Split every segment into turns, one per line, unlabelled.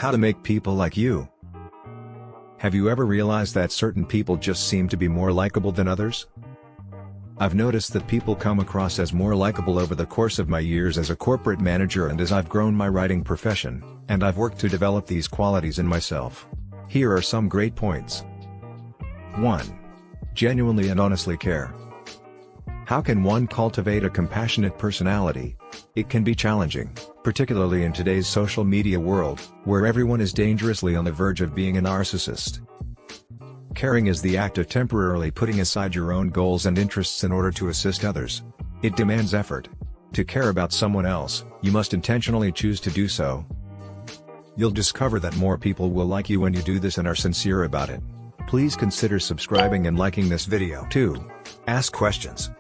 How to make people like you. Have you ever realized that certain people just seem to be more likable than others? I've noticed that people come across as more likable over the course of my years as a corporate manager and as I've grown my writing profession, and I've worked to develop these qualities in myself. Here are some great points. 1. Genuinely and honestly care. How can one cultivate a compassionate personality? It can be challenging, particularly in today's social media world, where everyone is dangerously on the verge of being a narcissist. Caring is the act of temporarily putting aside your own goals and interests in order to assist others. It demands effort. To care about someone else, you must intentionally choose to do so. You'll discover that more people will like you when you do this and are sincere about it. Please consider subscribing and liking this video. 2. Ask questions.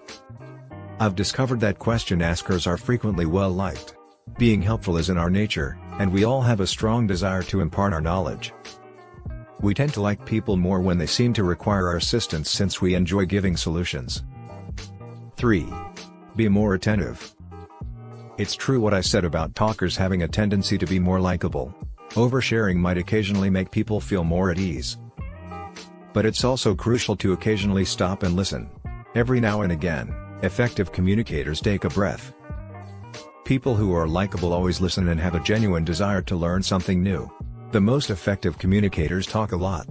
I've discovered that question askers are frequently well liked. Being helpful is in our nature, and we all have a strong desire to impart our knowledge. We tend to like people more when they seem to require our assistance since we enjoy giving solutions. 3. Be more attentive. It's true what I said about talkers having a tendency to be more likable. Oversharing might occasionally make people feel more at ease. But it's also crucial to occasionally stop and listen. Every now and again, effective communicators take a breath. People who are likable always listen and have a genuine desire to learn something new. The most effective communicators talk a lot.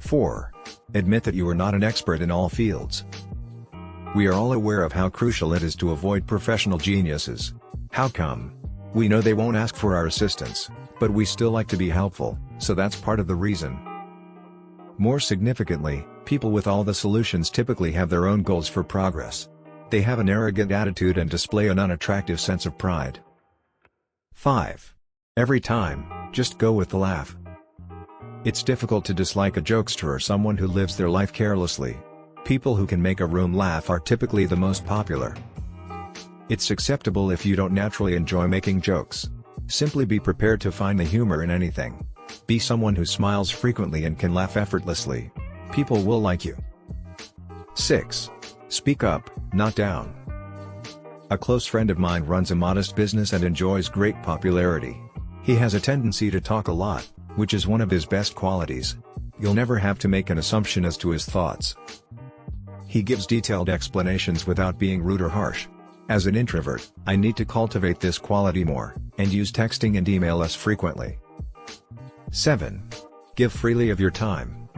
4. Admit that you are not an expert in all fields. We are all aware of how crucial it is to avoid professional geniuses. How come? We know they won't ask for our assistance, but we still like to be helpful, so that's part of the reason. More significantly, people with all the solutions typically have their own goals for progress. They have an arrogant attitude and display an unattractive sense of pride. 5. Every time, just go with the laugh. It's difficult to dislike a jokester or someone who lives their life carelessly. People who can make a room laugh are typically the most popular. It's acceptable if you don't naturally enjoy making jokes. Simply be prepared to find the humor in anything. Be someone who smiles frequently and can laugh effortlessly. People will like you. 6. Speak up, not down. A close friend of mine runs a modest business and enjoys great popularity. He has a tendency to talk a lot, which is one of his best qualities. You'll never have to make an assumption as to his thoughts. He gives detailed explanations without being rude or harsh. As an introvert, I need to cultivate this quality more, and use texting and email less frequently. 7. Give freely of your time.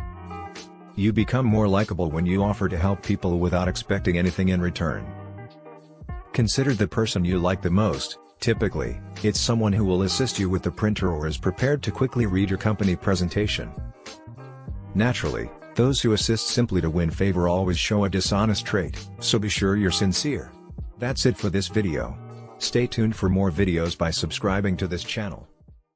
You become more likable when you offer to help people without expecting anything in return. Consider the person you like the most. Typically, it's someone who will assist you with the printer or is prepared to quickly read your company presentation. Naturally, those who assist simply to win favor always show a dishonest trait, so be sure you're sincere. That's it for this video. Stay tuned for more videos by subscribing to this channel.